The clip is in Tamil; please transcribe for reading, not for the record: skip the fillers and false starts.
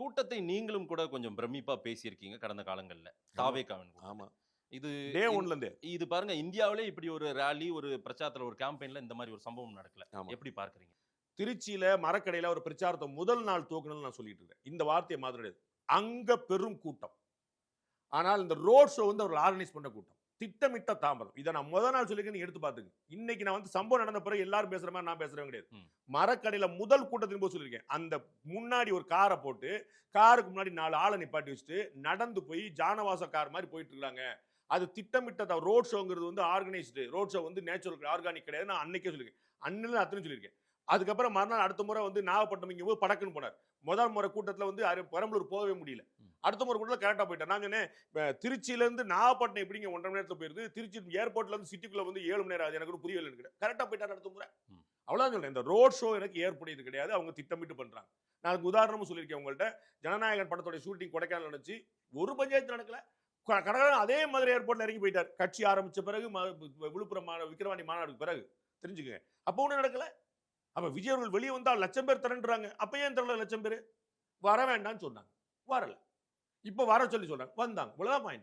கூட்டத்தை நீங்களும் கூட கொஞ்சம் பிரமிப்பா பேசியிருக்கீங்க கடந்த காலங்கள்ல. ஆமா, தாவேகாவின் ஆமா. கூட்டத்தை. இது டே இந் ஒன்லேருந்தே. இது பாருங்க இந்தியாவிலே இப்படி ஒரு ராலி, ஒரு பிரச்சாரத்துல, ஒரு கேம்பெயின்ல இந்த மாரி ஒரு சம்பவம் நடக்கல. ஆமா. எப்படி பார்க்கிறீங்க? திருச்சியில மரக்கடையில ஒரு பிரச்சாரத்த முதல் நாள் துவக்கணும்னு நான் சொல்லிட்டு இருக்கேன். இந்த வார்த்தைய மாத்த கிடையாது. அங்க பெரும் கூட்டம். ஆனால் இந்த ரோட் ஷோ வந்து அவர்கள் ஆர்கனைஸ் பண்ண கூட்டம். திட்டமிட்ட தாமதம். இத நான் முதல் நாள் சொல்லியிருக்கேன். நீங்க எடுத்து பாத்துங்க. இன்னைக்கு நான் வந்து சம்பவம் நடந்த பிறகு எல்லாரும் பேசுற மாரி நான் பேசுறவன் கிடையாது. ம். மரக்கடையில முதல் கூட்டத்தின் போது சொல்லியிருக்கேன். அந்த முன்னாடி ஒரு கார போட்டு, காருக்கு முன்னாடி 4 ஆள நிப்பாட்டி வச்சுட்டு, நடந்து போய் ஜானவாச கார் மாரி போயிட்டு இருக்காங்க. அது திட்டமிட்ட ரோட் ஷோங்கிறது வந்து ஆர்கனைஸ்டு. ரோட் ஷோ வந்து நேச்சுரல் ஆர்கானிக் கிடையாது. நான் அன்னைக்கே சொல்லியிருக்கேன். அன்னையில அத்தனையும் சொல்லியிருக்கேன். அதுக்கப்புறம் மறுநாள் அடுத்த முறை வந்து நாகப்பட்டினம் இங்க போய் படக்குன்னு போனார். முதல் முறை கூட்டத்துல வந்து பெரம்பலூர் போகவே முடியல. ம். அடுத்த முறை கூட்டத்துல கரெக்ட்டா போயிட்டார். நான் சொன்னேன், திருச்சியில இருந்து நாகப்பட்டினம் எப்படிங்க 1 1/2 மணி நேரத்துல போயிருது? திருச்சி ஏர்போர்ட்ல இருந்து சிட்டிக்குள்ள வந்து 7 மணி நேரம் ஆகுது. எனக்கு ஒண்ணும் புரியல எனக்கு. கரெக்ட்டா போயிட்டார் அடுத்த முறை. ம். அவ்வளவுதான் சொல்றேன். இந்த ரோட் ஷோ எனக்கு ஏற்புடையது கிடையாது. அவங்க திட்டமிட்டு பண்றாங்க. நான் அதுக்கு உதாரணமும் சொல்லியிருக்கேன் உங்கள்ட்ட. ஜனநாயகன் படத்தோட ஷூட்டிங் கொடைக்கானல் நடந்துச்சு. ஒரு பஞ்சாயத்து நடக்கல. கடகடன்னு அதே மதுரை ஏர்போர்ட்ல இறங்கி போயிட்டார். கட்சி ஆரம்பிச்ச பிறகு விழுப்புரம் விக்கிரவாண்டி மாநாடுக்கு பிறகு. தெரிஞ்சுக்கங்க. அப்போ ஒண்ணும் நடக்கல. அப்ப விஜய் அவர்கள் வெளிய வந்தா லட்சம் பேர் திரண்டுறாங்க. அப்ப ஏன் திரளல லட்சம் பேரு? வர வேண்டாம்னு சொன்னாங்க. வரல. இப்ப வர சொல்லி சொல்றாங்க. வந்தாங்க. இவ்வளவுதான் பாயிண்ட்.